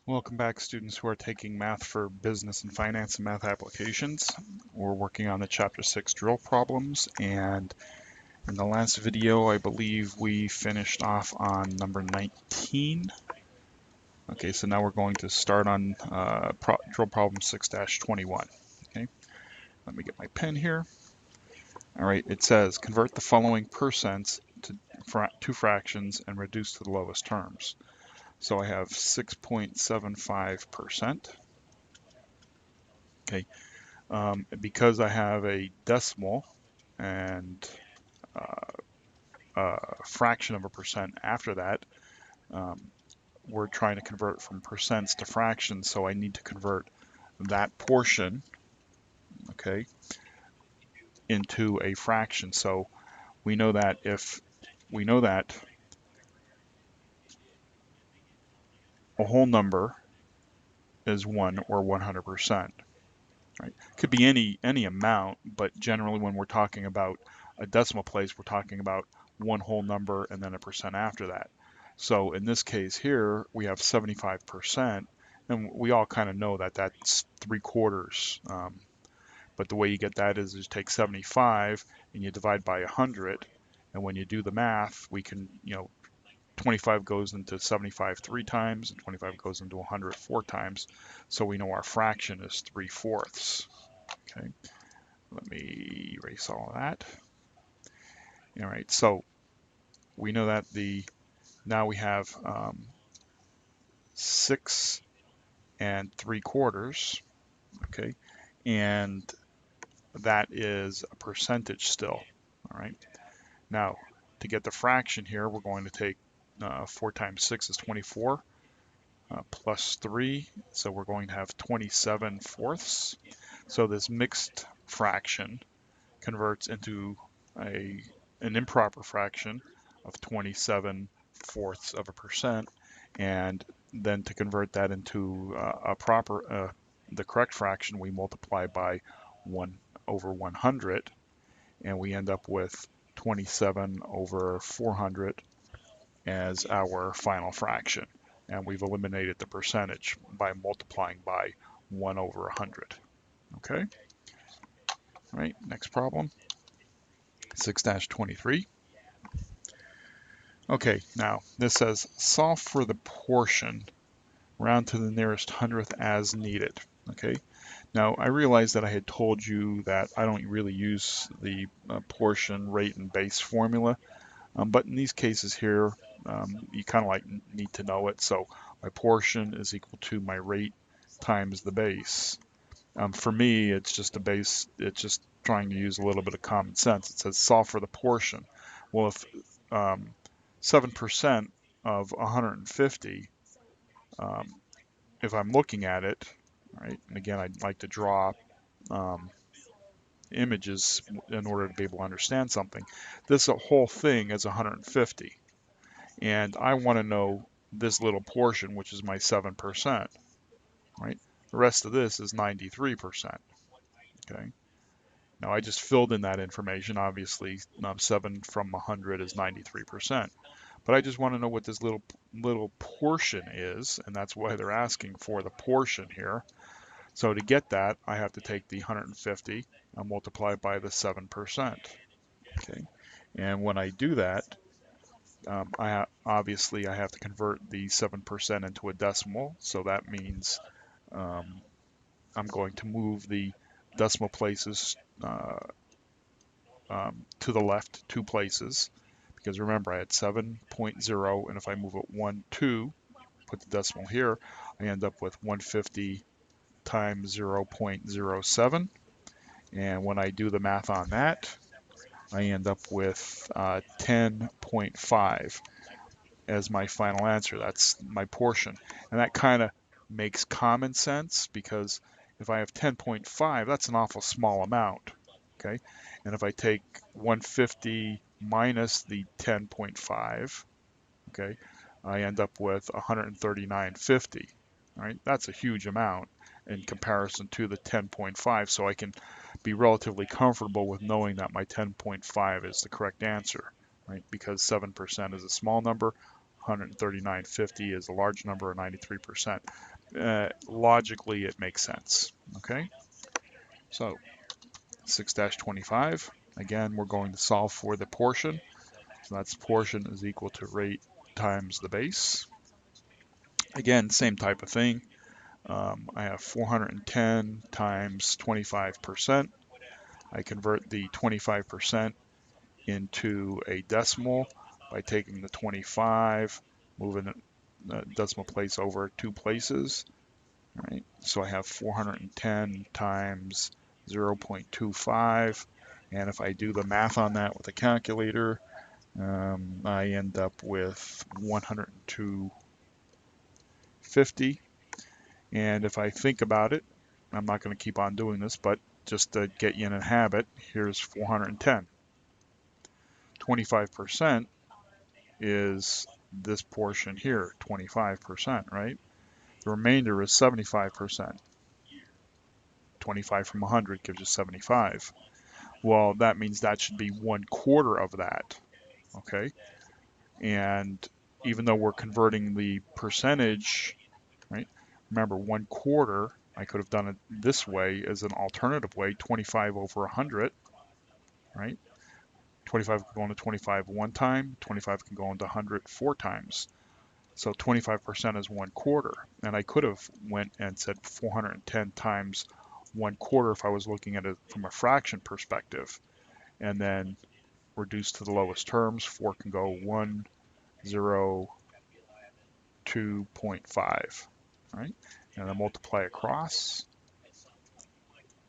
Welcome back, students who are taking math for business and finance and math applications. We're working on the chapter 6 drill problems, and in the last video I believe we finished off on number 19. Okay, so now we're going to start on drill problem 6-21. Okay, let me get my pen here. All right, it says convert the following percents to fractions and reduce to the lowest terms. So I have 6.75%. Okay, because I have a decimal and a fraction of a percent after that, um, we're trying to convert from percents to fractions, so I need to convert that portion, okay, into a fraction. So we know that if we know that a whole number is 1 or 100%, right? Could be any amount, but generally when we're talking about a decimal place, we're talking about one whole number and then a percent after that. So in this case here, we have 75%, and we all kind of know that that's 3/4. But the way you get that is you take 75 and you divide by 100, and when you do the math, we can, 25 goes into 75 3 times, and 25 goes into 100 4 times. So we know our fraction is 3/4. Okay, let me erase all of that. All right, so we know that now we have 6 3/4. Okay, and that is a percentage still. All right, now to get the fraction here, we're going to take 4 times 6 is 24, plus 3, so we're going to have 27/4. So this mixed fraction converts into an improper fraction of 27/4 of a percent, and then to convert that into the correct fraction, we multiply by 1 over 100, and we end up with 27 over 400 as our final fraction. And we've eliminated the percentage by multiplying by 1 over 100. Okay? All right, next problem, 6-23. Okay, now this says solve for the portion, round to the nearest hundredth as needed. Okay, now I realized that I had told you that I don't really use the portion, rate, and base formula, but in these cases here, you kind of like need to know it. So my portion is equal to my rate times the base. For me, it's just a base. It's just trying to use a little bit of common sense. It says solve for the portion. Well, if 7% of 150, um, if I'm looking at it, right, and again, I'd like to draw um, images in order to be able to understand something. This whole thing is 150, and I want to know this little portion, which is my 7%, right? The rest of this is 93%, okay? Now I just filled in that information. Obviously, 7 from 100 is 93%. But I just want to know what this little portion is, and that's why they're asking for the portion here. So to get that, I have to take the 150 and multiply it by the 7%. Okay, and when I do that, obviously I have to convert the 7% into a decimal. So that means I'm going to move the decimal places to the left 2 places, because remember I had 7.0, and if I move it 1, 2, put the decimal here, I end up with 150 times 0.07, and when I do the math on that, I end up with 10.5 as my final answer. That's my portion, and that kind of makes common sense, because if I have 10.5, that's an awful small amount, okay? And if I take 150 minus the 10.5, okay, I end up with 139.50, right? That's a huge amount in comparison to the 10.5, so I can be relatively comfortable with knowing that my 10.5 is the correct answer, right? Because 7% is a small number, 139.50 is a large number of 93%. Logically, it makes sense. Okay, so 6-25. Again, we're going to solve for the portion. So that's portion is equal to rate times the base. Again, same type of thing. I have 410 times 25%. I convert the 25% into a decimal by taking the 25, moving the decimal place over 2 places. Right? So I have 410 times 0.25, and if I do the math on that with a calculator, I end up with 102.50. And if I think about it, I'm not going to keep on doing this, but just to get you in a habit, here's 410. 25% is this portion here, 25%, right? The remainder is 75%. 25 from 100 gives you 75. Well, that means that should be 1/4 of that, okay? And even though we're converting the percentage, right? Remember, 1/4, I could have done it this way as an alternative way, 25 over 100, right? 25 can go into 25 one time, 25 can go into 100 4 times. So 25% is 1/4. And I could have went and said 410 times 1/4 if I was looking at it from a fraction perspective, and then reduce to the lowest terms. 4 can go 1, 0, 2.5, right? And then multiply across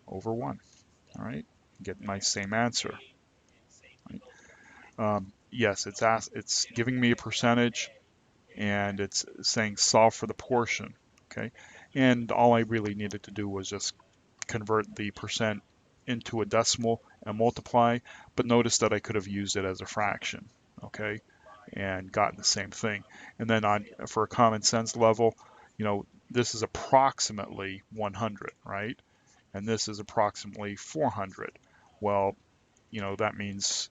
over 1, all right? Get my same answer. Right? Yes, it's giving me a percentage, and it's saying solve for the portion, okay? And all I really needed to do was just convert the percent into a decimal and multiply, but notice that I could have used it as a fraction, okay, and gotten the same thing. And then for a common sense level, this is approximately 100, right? And this is approximately 400. Well, that means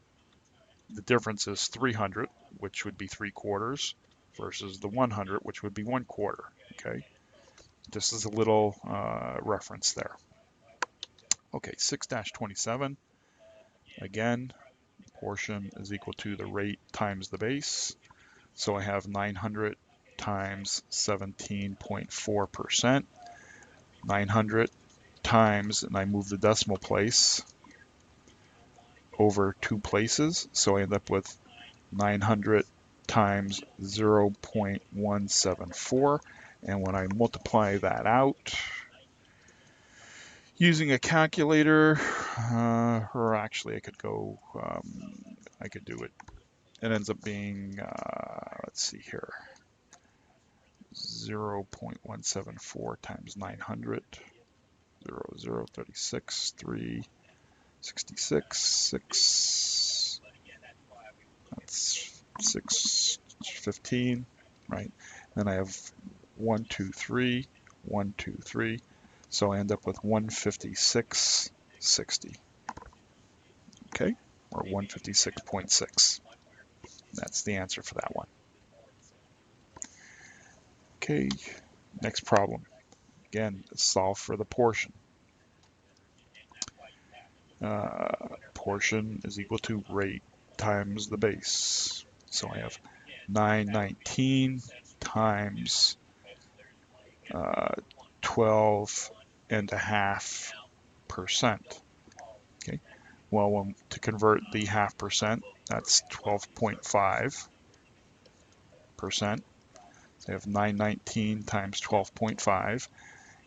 the difference is 300, which would be 3/4, versus the 100, which would be 1/4, okay? Just as a little reference there. Okay, 6-27. Again, portion is equal to the rate times the base. So I have 900 times 17.4%. 900 times, and I move the decimal place over 2 places. So I end up with 900 times 0.174. And when I multiply that out, using a calculator, or actually I could go, I could do it. It ends up being, let's see here, 0.174 times 900, 0, 36, 3, 66, 6, that's 6, 15, right? Then I have 1, 2, 3, 1, 2, 3. So I end up with 156.60, okay, or 156.6. That's the answer for that one. Okay, next problem. Again, solve for the portion. Portion is equal to rate times the base. So I have 919 times 12.5%. Okay. Well, to convert the 0.5%, that's 12.5%. So I have 919 times 12.5,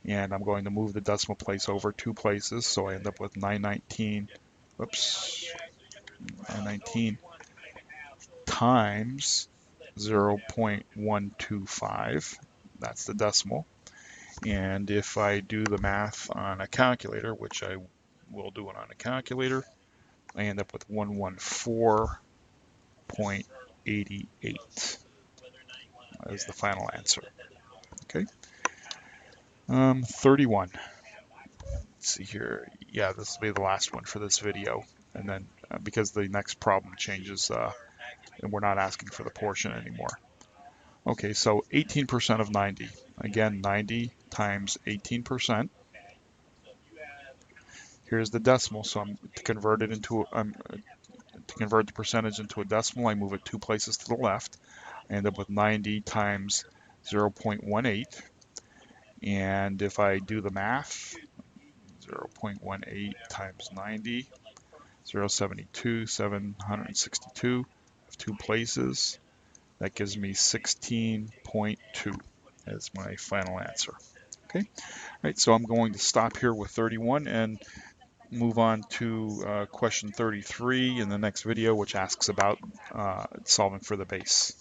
and I'm going to move the decimal place over 2 places, so I end up with 919 times 0.125. That's the decimal. And if I do the math on a calculator, which I will do it on a calculator, I end up with 114.88 as the final answer. Okay. 31. Let's see here. Yeah, this will be the last one for this video. And then because the next problem changes and we're not asking for the portion anymore. Okay, so 18% of 90. Again, 90 times 18%. Here's the decimal, so to convert it into to convert the percentage into a decimal, I move it 2 places to the left. I end up with 90 times 0.18. And if I do the math, 0.18 times 90, 0.72, 762, of 2 places. That gives me 16.2 as my final answer. Okay, all right, so I'm going to stop here with 31 and move on to question 33 in the next video, which asks about solving for the base.